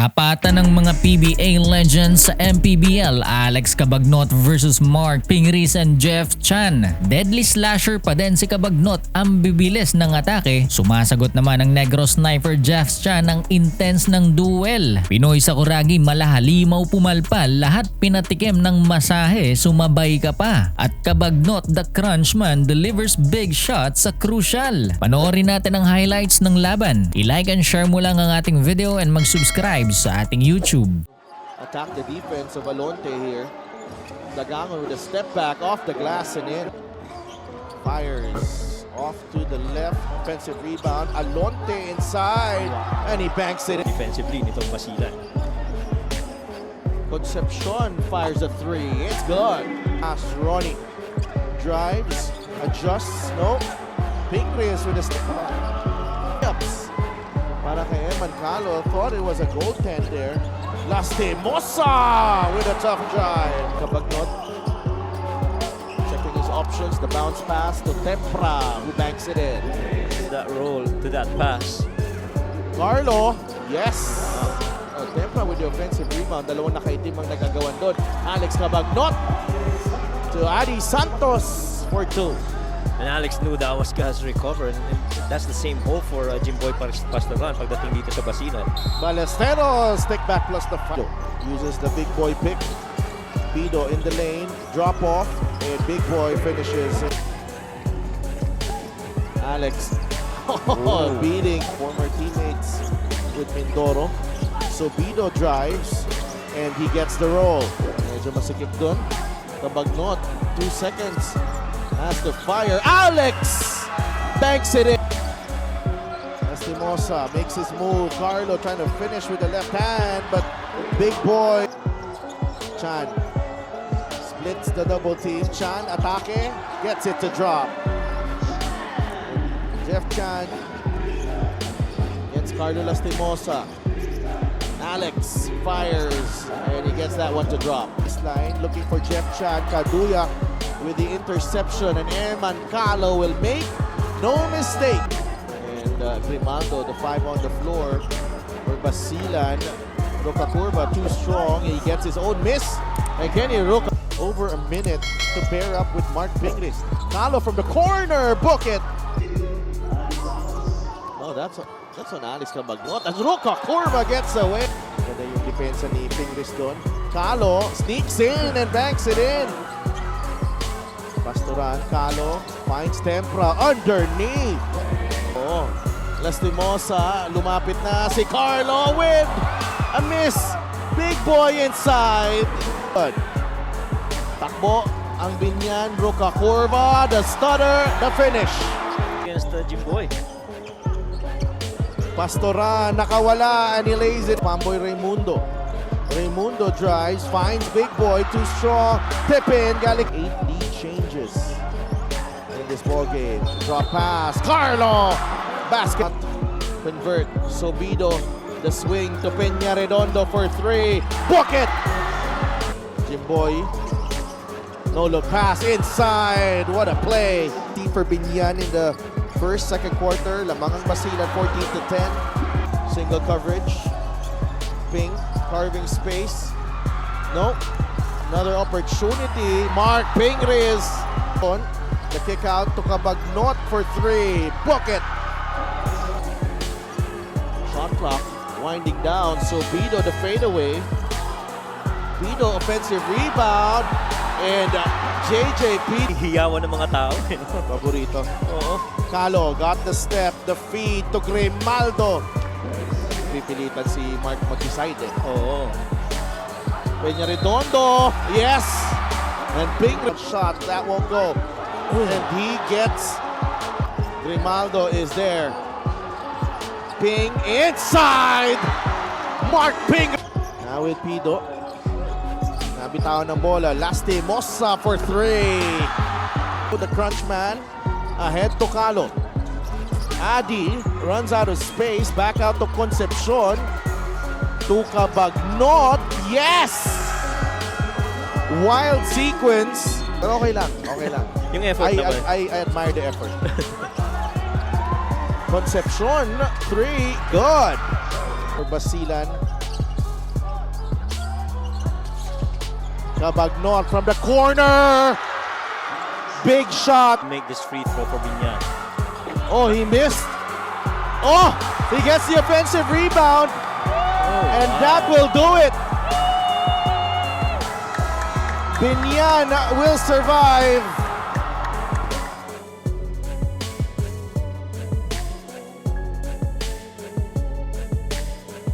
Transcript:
Tapatan ng mga PBA legends sa MPBL, Alex Cabagnot versus Mark Pingris and Jeff Chan. Deadly slasher pa din si Cabagnot, ang bibilis ng atake. Sumasagot naman ang Negro Sniper Jeff Chan ang intense ng duel. Pinoy Sakuragi malahalimaw pumalpal, lahat pinatikim ng masahe, sumabay ka pa. At Cabagnot the Crunchman delivers big shots sa crucial. Panoorin natin ang highlights ng laban. I-like and share mo lang ang ating video and mag-subscribe sa ating YouTube. Attack the defense of Alonte here. Dagangon with a step back off the glass and in. Fires off to the left. Offensive rebound. Alonte inside. And he banks it. Defensively nitong Basilan. Concepcion fires a three. It's good. Pass Ronnie. Drives. Adjusts. No. Pingris with a step back. Para kay Eman Calo, thought it was a goaltend there. Lastimosa with a tough drive. Cabagnot checking his options. The bounce pass to Tempra, who banks it in. That roll to that pass. Carlo, yes. Tempra with the offensive rebound. Dalawang nakaitim ang nagagawan doon. Alex Cabagnot to Adi Santos for two. And Alex knew that was Gaz recover, and that's the same hope for Jimboy Pastoran pagdating dito sa Basilan. Ballesteros, take back plus the foul. Uses the big boy pick. Bido in the lane, drop off, and big boy finishes. Alex beating former teammates with Mindoro. So Bido drives, and he gets the roll. Medyo masikip dun. Cabagnot, 2 seconds. Has to fire. Alex banks it in. Lastimosa makes his move. Carlo trying to finish with the left hand, but big boy Chan splits the double team. Chan atake, gets it to drop. Jeff Chan gets Carlo Lastimosa. Alex fires, and he gets that one to drop. This line looking for Jeff Chan. Kaduya with the interception, and Eman Calo will make no mistake. And Grimaldo, the 5 on the floor for Basilan. Roca Curva too strong. He gets his own miss. And Kenny Roca over a minute to pair up with Mark Pingris. Calo from the corner, book it. Oh, that's on Alex Cabagnot. As Roca Curva gets away. Ganda yung depensa ni Pingris doon. Calo sneaks in and banks it in. Pastoran, Calo finds Tempra underneath. Oh, Lastimosa, lumapit na si Carlo with a miss. Big boy inside. Good. Takbo ang Binyan, Roca Curva, the stutter, the finish. Against Jimboy. Pastoran, nakawala, and he lays it. Pamboy Raimundo. Raimundo drives, finds big boy, too strong. Tip in, galing 8 lead changes in this ball game. Drop pass, Carlo, basket, convert. Sobido, the swing to Peña Redondo for 3. Book it. Jimboy, no look pass inside. What a play. Team for Binyan in the first, second quarter. Lamang ang Basilan 14-10. Single coverage. Ping, carving space. No. Another opportunity. Mark Pingris on the kick out to Cabagnot for 3. Book it. Shot clock winding down. So Bido the fadeaway. Bido offensive rebound. And JJP. Hiyawan ng mga tao. Paborito. Oo. Calo got the step, the feed to Grimaldo. Pipilitan si Mark mag-decide eh. Oo. Peña Redondo, yes! And Ping shot, that won't go. And he gets, Grimaldo is there. Ping inside! Mark Ping! Now with Pido. Nabitawan ng bola, Lastimosa for 3. The crunch man, ahead to Calo. Adi runs out of space, back out to Concepcion. To Cabagnot, yes! Wild sequence. Pero okay lang, okay lang. Yung effort naman. I admire the effort. Concepcion, 3, good. For Basilan, Cabagnot from the corner. Big shot. Make this free throw for Binyan. Oh, he missed. Oh, he gets the offensive rebound. And that will do it. Binyan will survive.